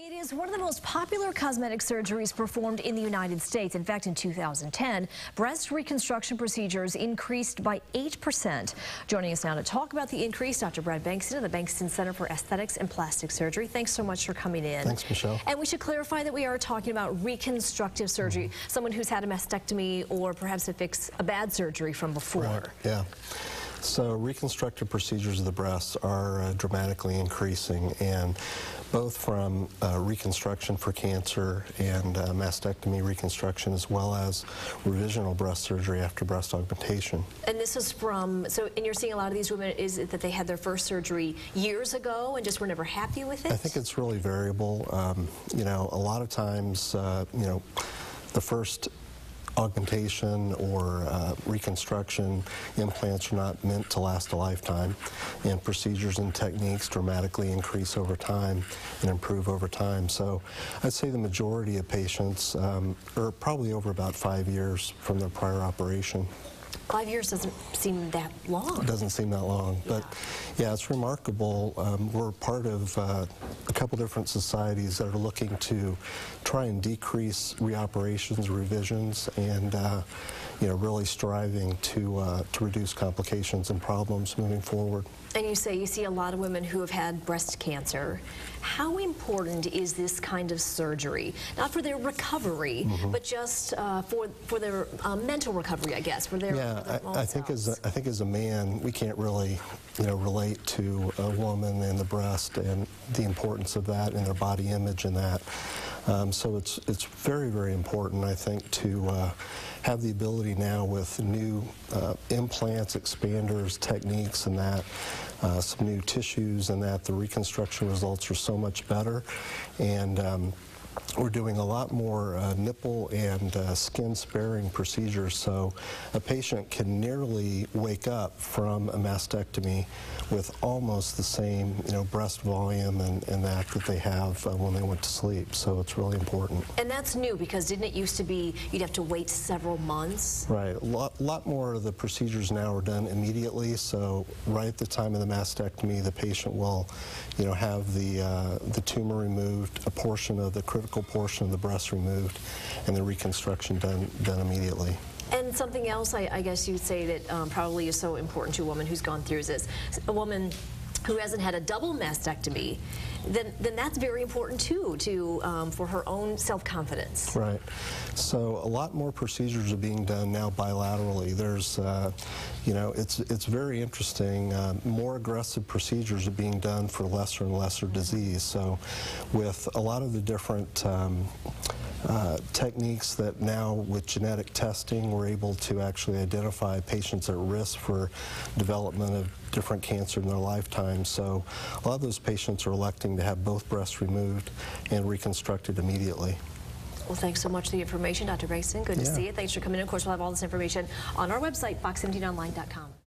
It is one of the most popular cosmetic surgeries performed in the United States. In fact, in 2010, breast reconstruction procedures increased by 8%. Joining us now to talk about the increase, Dr. Bengtson of the Bengtson Center for Aesthetics and Plastic Surgery. Thanks so much for coming in. Thanks, Michelle. And we should clarify that we are talking about reconstructive surgery, someone who's had a mastectomy or perhaps to fix a bad surgery from before. Right. Yeah. So reconstructive procedures of the breasts are dramatically increasing, and both from reconstruction for cancer and mastectomy reconstruction, as well as revisional breast surgery after breast augmentation. And this is from, and you're seeing a lot of these women, is it that they had their first surgery years ago and just were never happy with it? I think it's really variable. You know, a lot of times, you know, the first augmentation or reconstruction implants are not meant to last a lifetime, and procedures and techniques dramatically increase over time and improve over time. So I'd say the majority of patients are probably over about 5 years from their prior operation. 5 years doesn't seem that long. It doesn't seem that long, but yeah, it's remarkable. We're part of a couple different societies that are looking to try and decrease reoperations, revisions, and you know, really striving to reduce complications and problems moving forward. And you say you see a lot of women who have had breast cancer. How important is this kind of surgery? Not for their recovery, but just for their mental recovery, I guess. For their I think as a man, we can't really, you know, relate to a woman and the breast and the importance of that and their body image and that. So it's very, very important, I think, to have the ability now with new implants, expanders, techniques, and that, some new tissues, and that the reconstruction results are so much better. And we're doing a lot more nipple and skin sparing procedures, so a patient can nearly wake up from a mastectomy with almost the same, you know, breast volume and that they have when they went to sleep. So it's really important. And that's new, because didn't it used to be you'd have to wait several months? Right. A lot more of the procedures now are done immediately. So right at the time of the mastectomy, the patient will, you know, have the tumor removed, a portion of the critical portion of the breast removed, and the reconstruction done immediately. And something else I guess you'd say that probably is so important to a woman who's gone through this, a woman who hasn't had a double mastectomy, then that's very important too, for her own self-confidence. Right. So a lot more procedures are being done now bilaterally. There's, you know, it's very interesting. More aggressive procedures are being done for lesser and lesser disease. So with a lot of the different techniques that now with genetic testing we're able to actually identify patients at risk for development of different cancer in their lifetime. So a lot of those patients are electing to have both breasts removed and reconstructed immediately. Well, thanks so much for the information, Dr. Bengtson. Good to see you. Thanks for coming in. Of course, we'll have all this information on our website, fox17online.com.